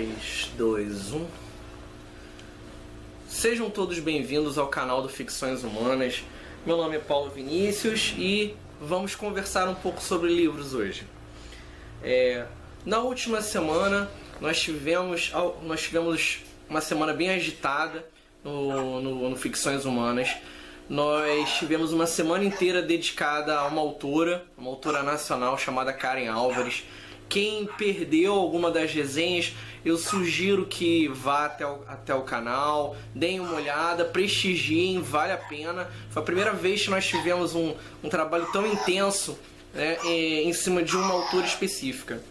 3, 2, 1. Sejam todos bem-vindos ao canal do Ficções Humanas. Meu nome é Paulo Vinícius e vamos conversar um pouco sobre livros hoje. Na última semana nós tivemos uma semana bem agitada no Ficções Humanas. Nós tivemos uma semana inteira dedicada a uma autora nacional chamada Karen Álvares. Quem perdeu alguma das resenhas, eu sugiro que vá até o canal, deem uma olhada, prestigiem, vale a pena. Foi a primeira vez que nós tivemos um trabalho tão intenso, né, em cima de uma autora específica.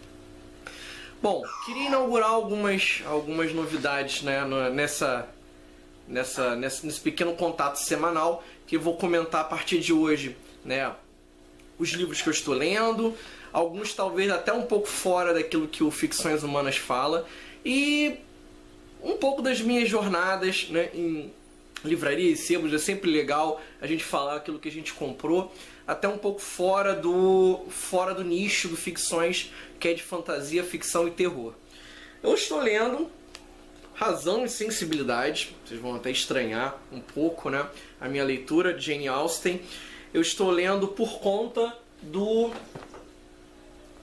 Bom, queria inaugurar algumas novidades, né, nesse pequeno contato semanal, que eu vou comentar a partir de hoje, né, os livros que eu estou lendo, alguns talvez até um pouco fora daquilo que o Ficções Humanas fala, e um pouco das minhas jornadas, né, em livraria e sebos. É sempre legal a gente falar aquilo que a gente comprou, até um pouco fora do nicho do ficções, que é de fantasia, ficção e terror. Eu estou lendo Razão e Sensibilidade, vocês vão até estranhar um pouco, né, a minha leitura de Jane Austen. Eu estou lendo por conta do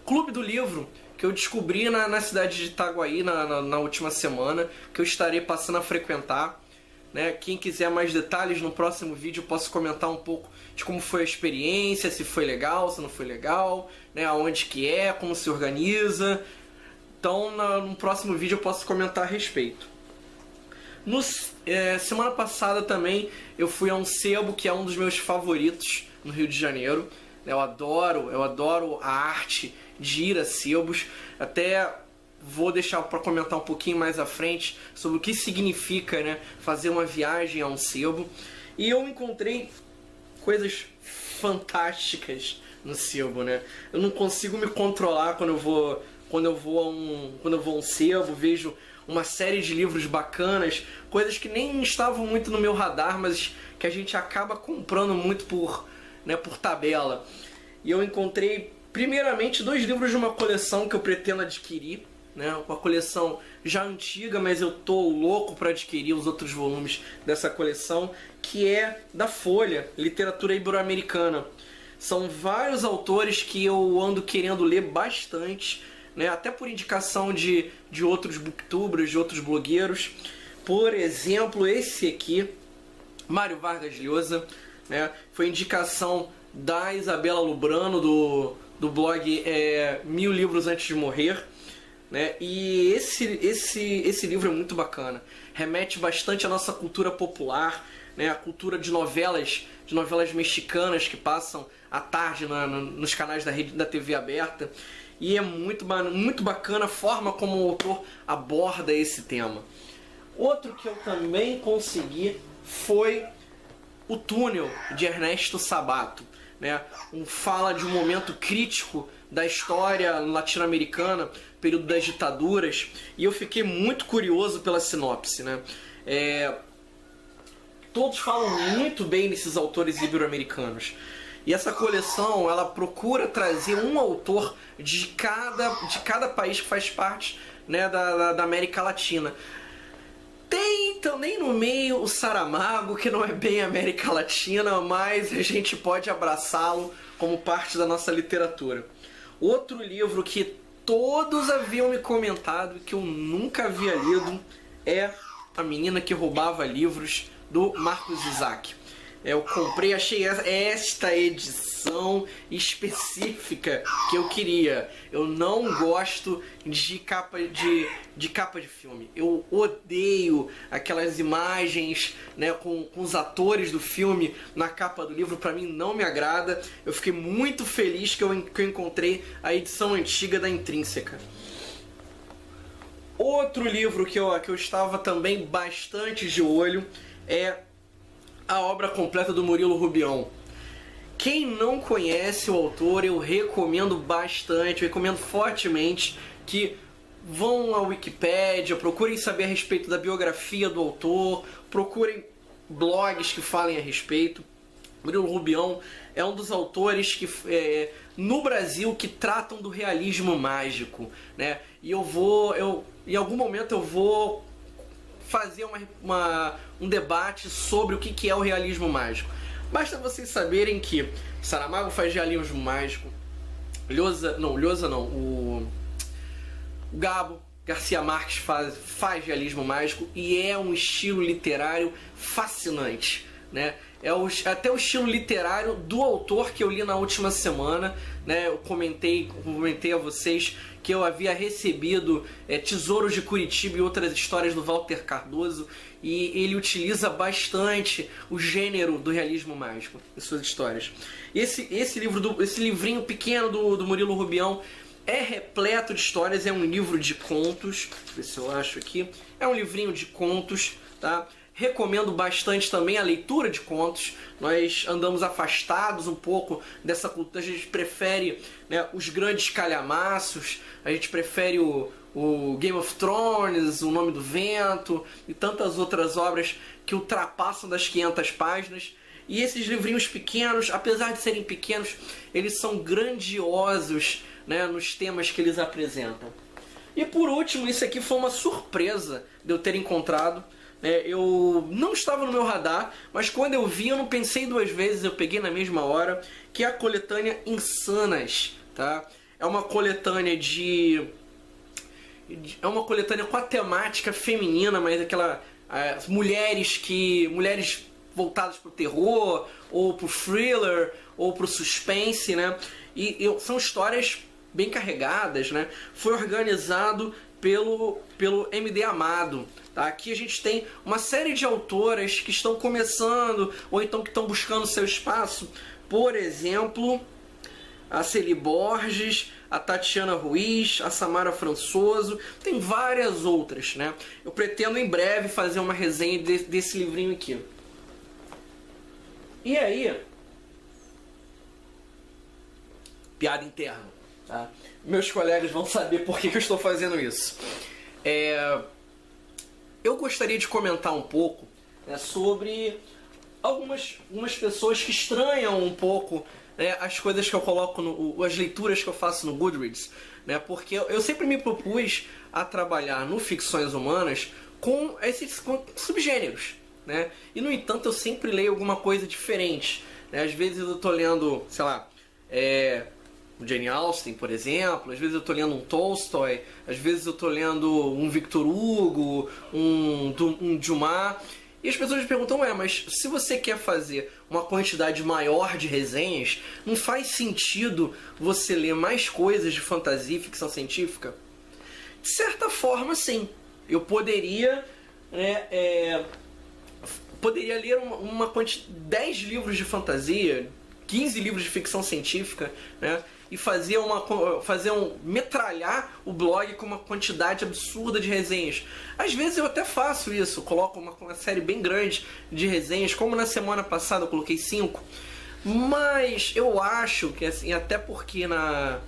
Clube do Livro, que eu descobri na cidade de Itaguaí na última semana, que eu estarei passando a frequentar, né? Quem quiser mais detalhes, no próximo vídeo eu posso comentar um pouco de como foi a experiência, se foi legal, se não foi legal, né? Aonde que é, como se organiza. Então no próximo vídeo eu posso comentar a respeito. Semana passada também eu fui a um sebo que é um dos meus favoritos no Rio de Janeiro. Eu adoro a arte de ir a sebos. Até vou deixar para comentar um pouquinho mais à frente sobre o que significa, né, fazer uma viagem a um sebo. E eu encontrei coisas fantásticas no sebo, né? Eu não consigo me controlar quando eu vou a um sebo, vejo uma série de livros bacanas, coisas que nem estavam muito no meu radar, mas que a gente acaba comprando muito por tabela. E eu encontrei primeiramente 2 livros de uma coleção que eu pretendo adquirir, né? Uma coleção já antiga, mas eu tô louco para adquirir os outros volumes dessa coleção, que é da Folha, Literatura Ibero-Americana. São vários autores que eu ando querendo ler bastante, né? Até por indicação de outros booktubers, de outros blogueiros. Por exemplo, esse aqui, Mário Vargas Llosa, né? Foi indicação da Isabela Lubrano, do blog 1000 Livros Antes de Morrer, né? E esse livro é muito bacana, remete bastante à nossa cultura popular, né? A cultura de novelas mexicanas que passam à tarde nos canais da TV aberta, e é muito bacana a forma como o autor aborda esse tema. Outro que eu também consegui foi O Túnel, de Ernesto Sabato, né? Fala de um momento crítico da história latino-americana, período das ditaduras, e eu fiquei muito curioso pela sinopse, né? Todos falam muito bem desses autores ibero-americanos, e essa coleção ela procura trazer um autor de cada país que faz parte, né, da América Latina. Tem também no meio o Saramago, que não é bem América Latina, mas a gente pode abraçá-lo como parte da nossa literatura. Outro livro que todos haviam me comentado, que eu nunca havia lido, é A Menina que Roubava Livros, do Marcos Isaac. Eu comprei, achei esta edição específica que eu queria. Eu não gosto de capa de filme. Eu odeio aquelas imagens, né, com os atores do filme na capa do livro. Pra mim não me agrada. Eu fiquei muito feliz que eu encontrei a edição antiga da Intrínseca. Outro livro que eu estava também bastante de olho é a obra completa do Murilo Rubião. Quem não conhece o autor, eu recomendo bastante, eu recomendo fortemente que vão à Wikipédia, procurem saber a respeito da biografia do autor, procurem blogs que falem a respeito. Murilo Rubião é um dos autores que no Brasil que tratam do realismo mágico, né? E em algum momento eu vou fazer um debate sobre o que é o realismo mágico. Basta vocês saberem que Saramago faz realismo mágico, o Gabo Garcia Marques faz realismo mágico e é um estilo literário fascinante, né? Até o estilo literário do autor que eu li na última semana, né? Eu comentei a vocês que eu havia recebido Tesouros de Curitiba e outras histórias do Walter Cardoso, e ele utiliza bastante o gênero do realismo mágico em suas histórias. Esse livrinho pequeno do Murilo Rubião é repleto de histórias, é um livro de contos, deixa eu ver se eu acho aqui, é um livrinho de contos, tá? Recomendo bastante também a leitura de contos. Nós andamos afastados um pouco dessa cultura, a gente prefere, né, os grandes calhamaços, a gente prefere o Game of Thrones, O Nome do Vento e tantas outras obras que ultrapassam das 500 páginas. E esses livrinhos pequenos, apesar de serem pequenos, eles são grandiosos, né, nos temas que eles apresentam. E por último, isso aqui foi uma surpresa de eu ter encontrado. Eu não estava no meu radar, mas quando eu vi eu não pensei duas vezes, eu peguei na mesma hora, que é a coletânea Insanas, tá? É uma coletânea com a temática feminina, mas mulheres voltadas para o terror, ou para o thriller, ou para o suspense, né? São histórias bem carregadas, né? Foi organizado pelo MD Amado. Tá? Aqui a gente tem uma série de autoras que estão começando, ou então que estão buscando seu espaço. Por exemplo, a Celi Borges, a Tatiana Ruiz, a Samara Françoso, tem várias outras, né? Eu pretendo em breve fazer uma resenha desse livrinho aqui. E aí, piada interna, tá? Meus colegas vão saber por que eu estou fazendo isso. Eu gostaria de comentar um pouco, né, sobre algumas pessoas que estranham um pouco, né, as coisas que eu coloco, as leituras que eu faço no Goodreads, né, porque eu sempre me propus a trabalhar no Ficções Humanas com esses subgêneros, né, e no entanto eu sempre leio alguma coisa diferente, né, às vezes eu estou lendo, sei lá, o Jane Austen, por exemplo, às vezes eu estou lendo um Tolstói, às vezes eu estou lendo um Victor Hugo, um Dumas, e as pessoas me perguntam, mas se você quer fazer uma quantidade maior de resenhas, não faz sentido você ler mais coisas de fantasia e ficção científica? De certa forma, sim. Eu poderia, ler 10 livros de fantasia, 15 livros de ficção científica, né? E metralhar o blog com uma quantidade absurda de resenhas. Às vezes eu até faço isso, coloco uma série bem grande de resenhas, como na semana passada eu coloquei 5. Mas eu acho que, assim, até porque na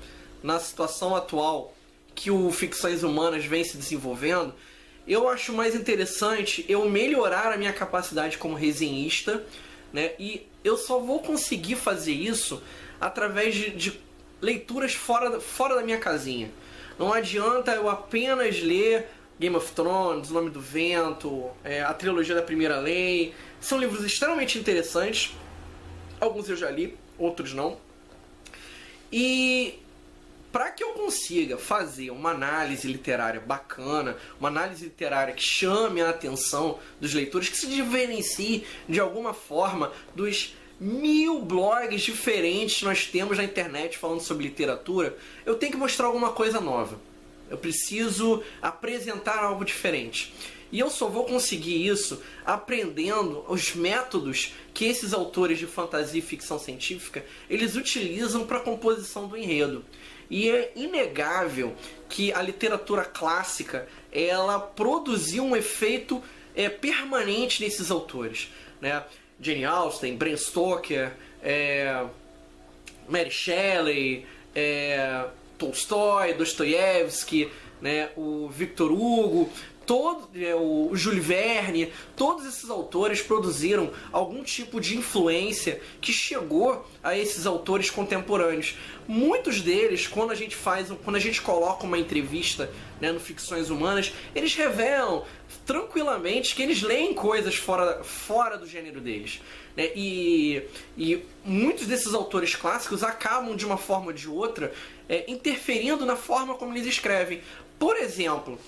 situação atual que o Ficções Humanas vem se desenvolvendo, eu acho mais interessante eu melhorar a minha capacidade como resenhista, né? E eu só vou conseguir fazer isso através de leituras fora da minha casinha. Não adianta eu apenas ler Game of Thrones, O Nome do Vento, a trilogia da Primeira Lei. São livros extremamente interessantes. Alguns eu já li, outros não. E para que eu consiga fazer uma análise literária bacana, uma análise literária que chame a atenção dos leitores, que se diferencie de alguma forma dos 1000 blogs diferentes que nós temos na internet falando sobre literatura, eu tenho que mostrar alguma coisa nova. Eu preciso apresentar algo diferente. E eu só vou conseguir isso aprendendo os métodos que esses autores de fantasia e ficção científica eles utilizam para a composição do enredo. E é inegável que a literatura clássica ela produziu um efeito permanente nesses autores, né? Jane Austen, Bram Stoker, Mary Shelley, Tolstói, Dostoiévski, né, o Victor Hugo, o Jules Verne, todos esses autores produziram algum tipo de influência que chegou a esses autores contemporâneos. Muitos deles, quando a gente coloca uma entrevista, né, no Ficções Humanas, eles revelam tranquilamente que eles leem coisas fora do gênero deles, né? E muitos desses autores clássicos acabam, de uma forma ou de outra, interferindo na forma como eles escrevem. Por exemplo,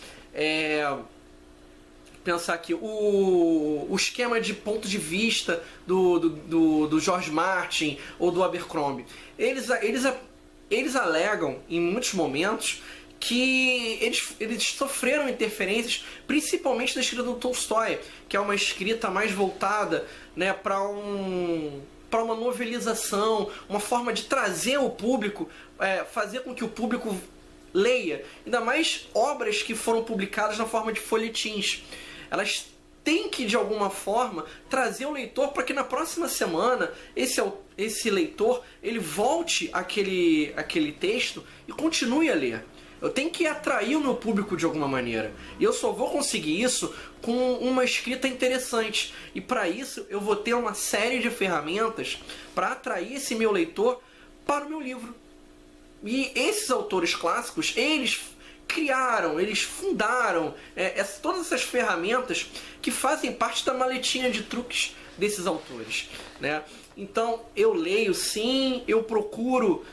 pensar aqui, o esquema de ponto de vista do George Martin ou do Abercrombie, eles alegam, em muitos momentos, que eles sofreram interferências, principalmente da escrita do Tolstói, que é uma escrita mais voltada, né, para uma novelização, uma forma de trazer o público, fazer com que o público leia, ainda mais obras que foram publicadas na forma de folhetins. Elas têm que, de alguma forma, trazer o leitor para que na próxima semana esse leitor ele volte àquele texto e continue a ler. Eu tenho que atrair o meu público de alguma maneira. E eu só vou conseguir isso com uma escrita interessante. E para isso eu vou ter uma série de ferramentas para atrair esse meu leitor para o meu livro. E esses autores clássicos, eles criaram, eles fundaram todas essas ferramentas que fazem parte da maletinha de truques desses autores, né? Então eu leio sim, eu procuro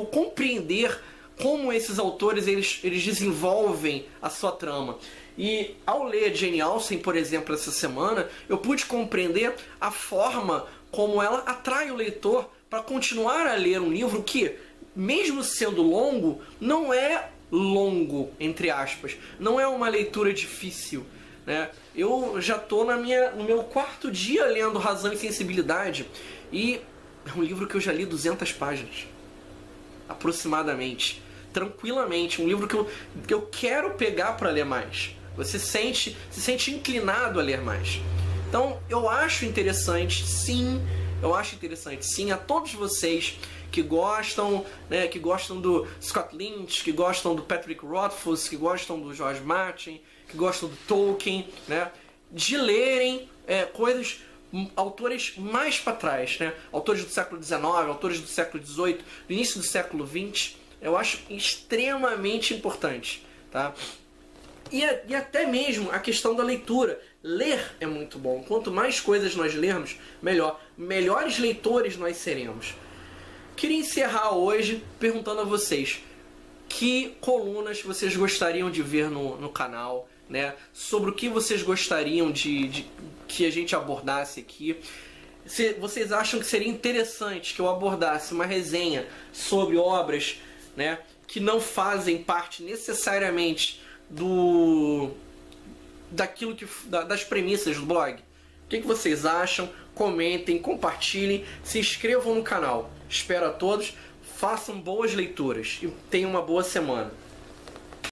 compreender como esses autores eles desenvolvem a sua trama. E ao ler Jane Austen, por exemplo, essa semana, eu pude compreender a forma como ela atrai o leitor para continuar a ler um livro que, mesmo sendo longo, não é longo, entre aspas. Não é uma leitura difícil, né? Eu já estou no meu 4º dia lendo Razão e Sensibilidade, e é um livro que eu já li 200 páginas. Aproximadamente. Tranquilamente. Um livro que eu quero pegar para ler mais. Você se sente inclinado a ler mais. Então, eu acho interessante, sim. Eu acho interessante, sim, a todos vocês que gostam, né, que gostam do Scott Lynch, que gostam do Patrick Rothfuss, que gostam do George Martin, que gostam do Tolkien, né, de lerem autores mais para trás, né, autores do século XIX, autores do século XVIII, do início do século XX. Eu acho extremamente importante, tá? E até mesmo a questão da leitura. Ler é muito bom. Quanto mais coisas nós lermos, melhor. Melhores leitores nós seremos. Queria encerrar hoje perguntando a vocês que colunas vocês gostariam de ver no canal, né? Sobre o que vocês gostariam de que a gente abordasse aqui. Se vocês acham que seria interessante que eu abordasse uma resenha sobre obras, né, que não fazem parte necessariamente das premissas do blog? O que vocês acham? Comentem, compartilhem, se inscrevam no canal. Espero a todos, façam boas leituras e tenham uma boa semana.